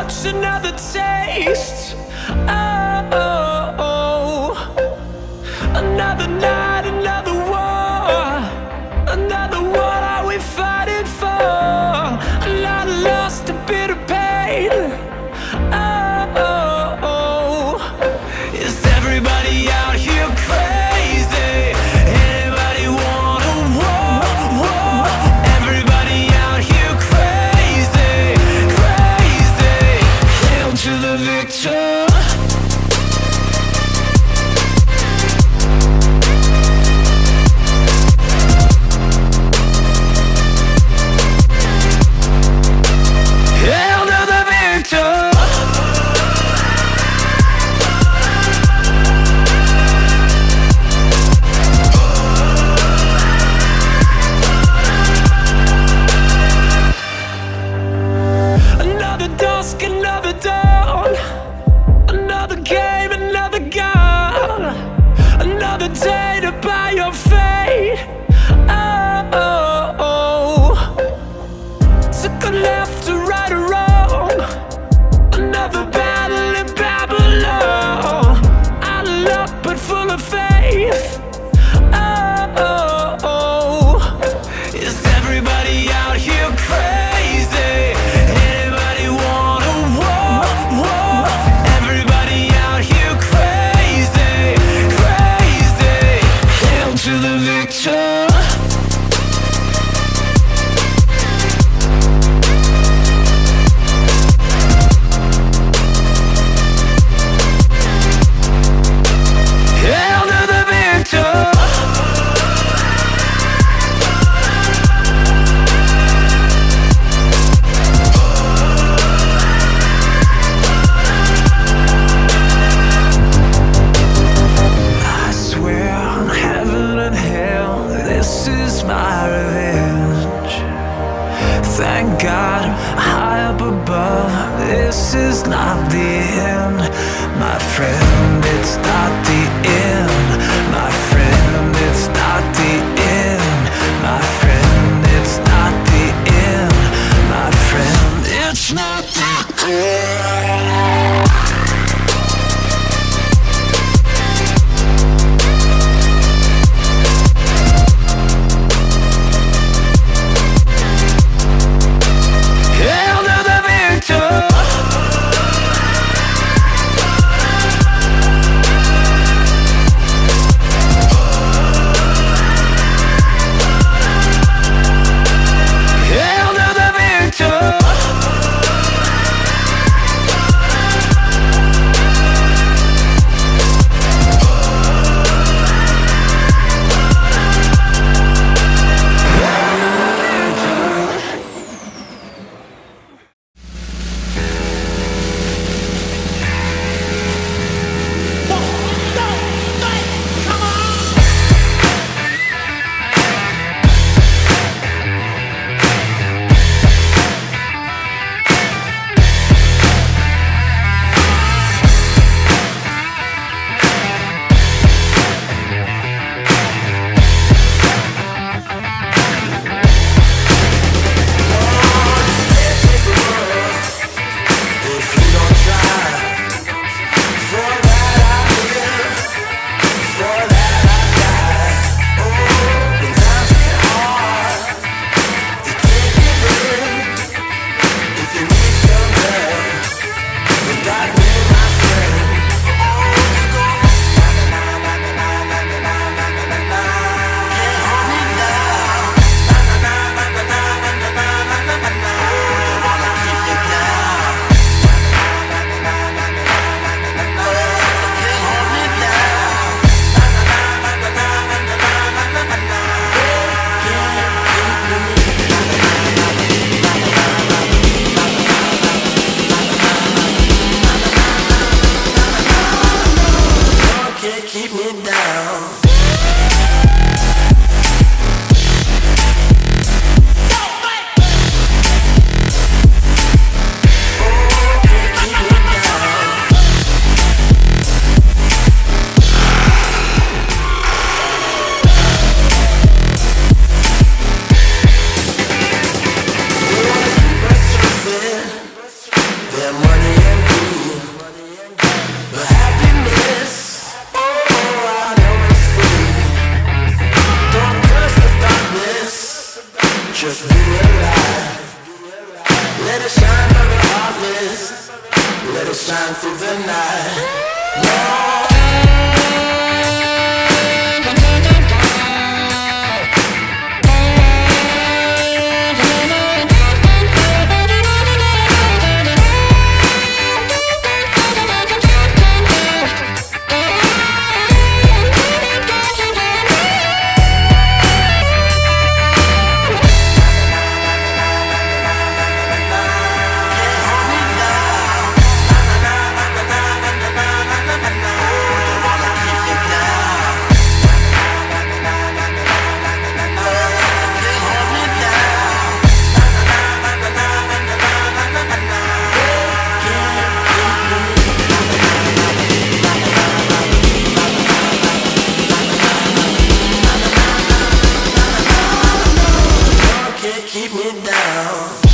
much, another taste. Oh, another night, another war. Another what are we fighting for? A lot of lost, a bit of pain. Oh, is everybody out here crazy? Anybody want a war? Everybody out here crazy, crazy. Hail to the victor. Another dawn, another game, another gun, another day to buy your fate. Oh, took a left to right or wrong, another battle in Babylon. Out of luck but full of faith. Oh, is everybody out here crazy? Anybody want a war? Everybody out here crazy, crazy. Hail to the victor. Hail to the victor. This is my revenge. Thank God, high up above, this is not the end. My friend, it's not the end. My friend, it's not the end. My friend, it's not the end. My friend, it's not the end. wildest. Let it shine through the night. Keep me down.